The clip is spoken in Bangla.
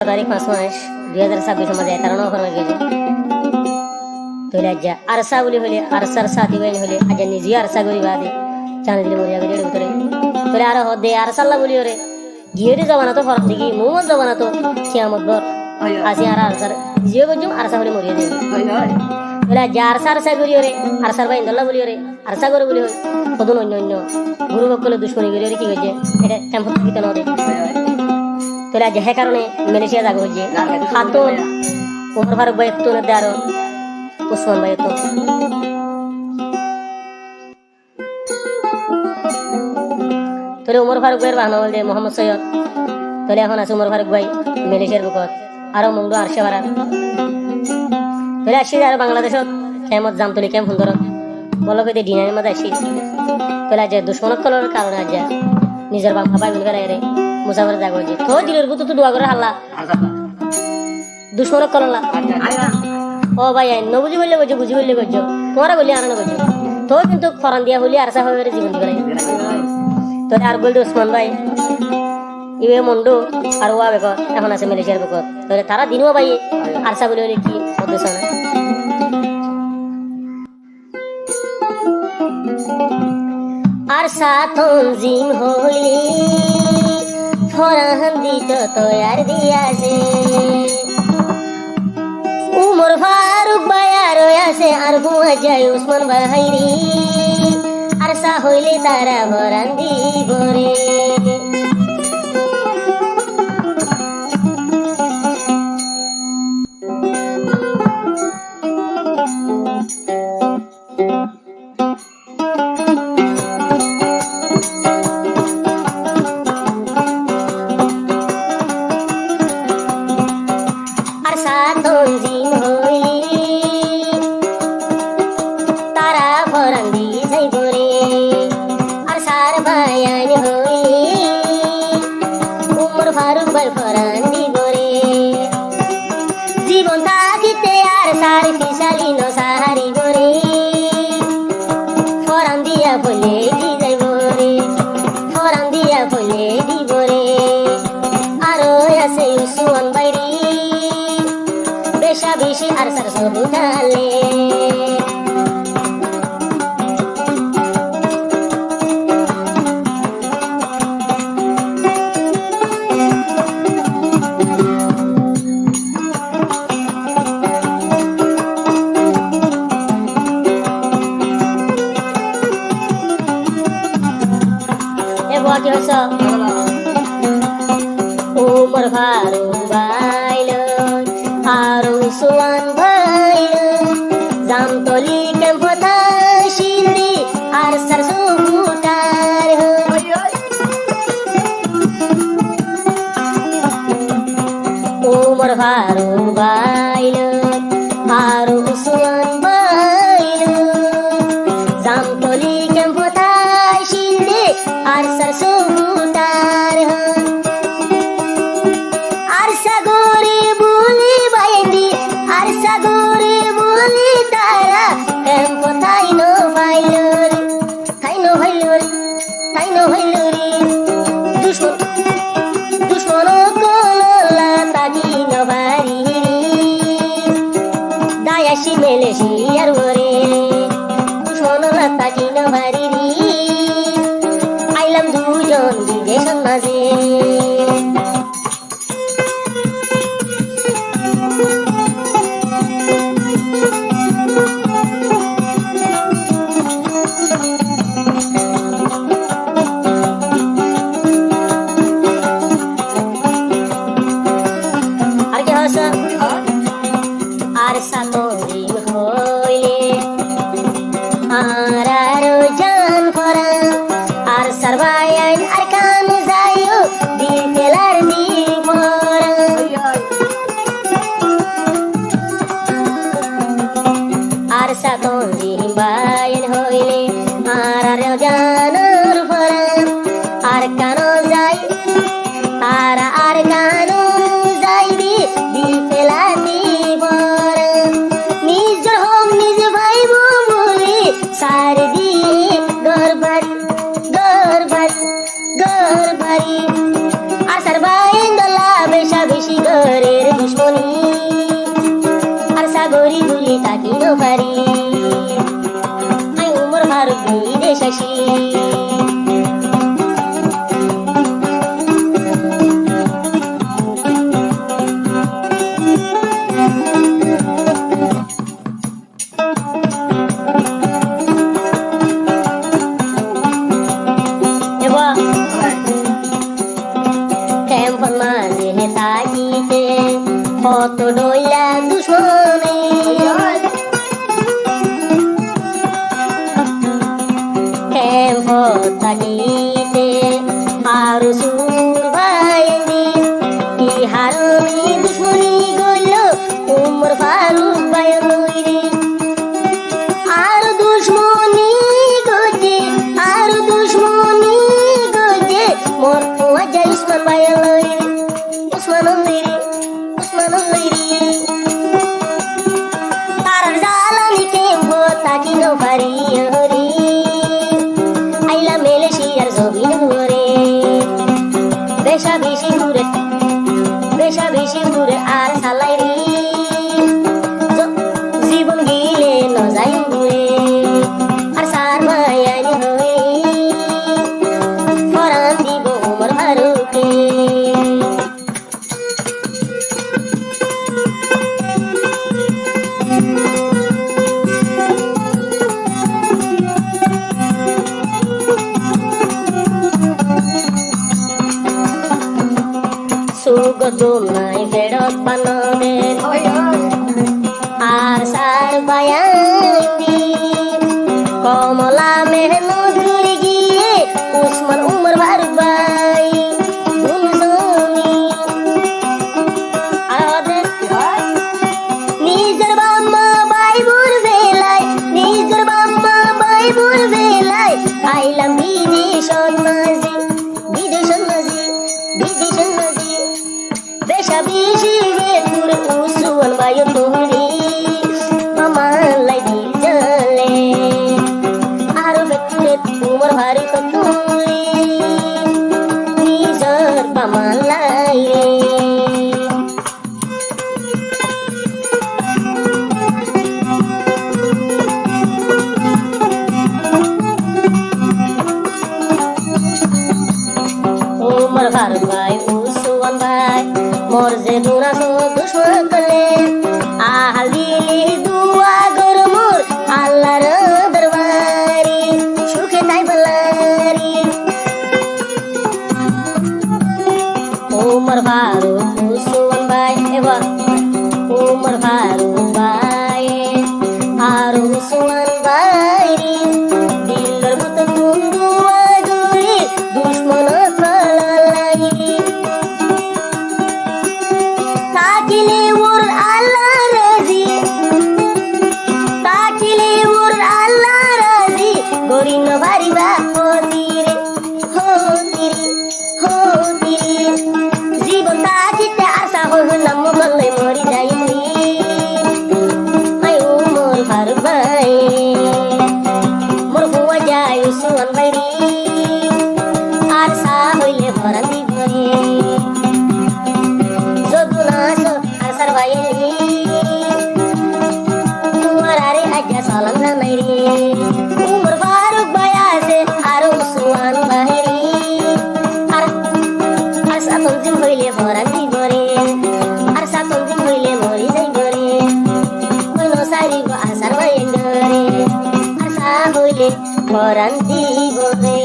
तारीख 5 मास 2026 मध्ये कारण ऑफर गेली तोले अरसा बोली होले अरसर साथी बहन होले आज निजी अरसा गोरी बादे चांद दिले मोरिया गडे उतरे तोले आर होदे अरसल्ला बोली रे गियडी जमाना तो फरक दिगी मोहम्मद जमाना तो कियामत बर आसी आर अरसर जियो गजो अरसा होले मोरिया दे तोले अरसा अरसा गोरी रे अरसर भाई इंदल्ला बोली रे अरसा गोरी बोली कदुन अन्य अन्य गुरु बकले दुश्मनी गोरी रे की गजे এটা টেম্পো কিতে নদে তোলা যে কারণে মালয়েশিয়া জাগো হচ্ছে খাতুন উমর ফারুক ভাই তো না দারো উসমান ভাই তো তোলে উমর ফারুক ভাইয়ের বাহানা বলতে মোহাম্মদ সৈয়দ তোলে এখন আছে উমর ফারুক ভাই মালয়েশিয়ার বুকত আরো মংডু আরশে বাড়া তোলে আসি আর বাংলাদেশত কেমত জাম তোলে কেম সুন্দর বলো কইতে ডিনারের মধ্যে আসি তোলে যে দুশ্মনত করার কারণে আজ নিজের বাংলা ভাই বলবে রে মুসাফির জাগো যে তো দিলের বুতো তো দোয়া করে হাল্লা দুশ্মন করলা ও ভাই ন বুঝি বললে গজো বুঝি বললে গজো তোরা বলি আনা গজো তো কিন্তু ফরান দিয়া হলি আরসা হবে জীবন দিবে তো আর বলতে ওসমান ভাই ইবে মন্ডু আর ওয়া বেক এখন আছে মালয়েশিয়ার বেক তো তারা দিনও ভাই আরসা বলি হলি কি উদ্দেশ্য না আরসা তনজিম হলি ফরান দিত তৈয়ার দিয়াছে উমর ফারুক ভাই আর আছে আর বুয়া যায় উসমান ভাইরি আরসা হইলে তারা ফরান দিব রে তনজিম হইলি তারা ফরান দি যাইব রে আর সার বায়ান হইলি উমর ফারুক ভাই ফরান দিব রে জীবন থাকিতে আর সার ফিসালি ন সাহারিব রে ফরান দিয়া বলে দি যাইব রে ফরান দিয়া বলে দিব রে আরো আছে উসমান ভাইরি বেশা বেশি আর সার সবু ঢালে এ বুয়া কি হইছ উমর ফারুক ভাই আর উসমান ভাই জামতলি ক্যাম্পতা শিলদি আর সরসুটার উমর ফারুক ভাই আর উসমান ভাই জামতলি ক্যাম্পতা শিলদি আর সরসুটার আর সাগরে বলি বাইন্দি আর সাগরে বলি তারা কেম কোথায় নো ভাইলর তাই নো ভাইলর তাই নো ভাইলরি দুশ্মন কোনলা তাকি ন ভারি দায়াসি মেলেশি কত ডইলা দুশ্মনে ক্যাম্প থাকিতে আর সুর বাইনি কি হারুনি দুশ্মনী গইল উমর ফারুক বাইনি রে আর দুশ্মনী গজে মোর ওয়াজা উসমান বাইনি উসমান রে তার জালানি ক্যাম্প থাকি নৌকারি হরি আইলা মেলেশিয়ার জবিন ঘুরে বেশা বেশি ঘুরে আর সালাই রে জীবন গিলে ন যাই ঘুরে আর সার মায়ানি হয়ে ফরান দিব উমর ফারুকে সুগদুনাই ফেরত বানদের আর সার বায়ানি কমলা মেহনুদ ঘুরে গিয়ে উসমান উমর ফারুক ভাই নিজের বাম্মা বাইবুর বেলায় আইলাম বিদেশন মাঝি বেশা বেশি রে তোর উসুয়ান বায়ু তোরে আমার লাগি চলে আর বেটে তোমার ভারি তোরে নিজর বামালাই রে উমর ফারুক ভাই উসমান ভাই মোর যে দুরা সো দুশ্মন কলে আহাল দিলি দুয়া গর মোর আল্লাহর দরবারি সুখে তাই বলারি উমর ফারুক উসমান ভাই এবার উমর ফারুক ভাই আর উসমান ভাই দিলর মতো দুয়া গরি দুশ্মন তাকিলে ওর আল্লাহ রাজি গরিন বাড়িবা হতিরে জীবন তাকিতে আশা হলাম বললে মরি যাই আই উমর ফারুক ভাই মোর হুয়া যায় উসমান বাইরি আর সা হইলে ভরা দিবরে উমর ফারুক ভাই আছে আর উসমান ভাই আর সাতন দিন হইলে ভরা দিবরে আর সাতন দিন হইলে মরি যাইবরে কোন সারিব আসার ভাই আর সা হইলে ভরা দিবরে।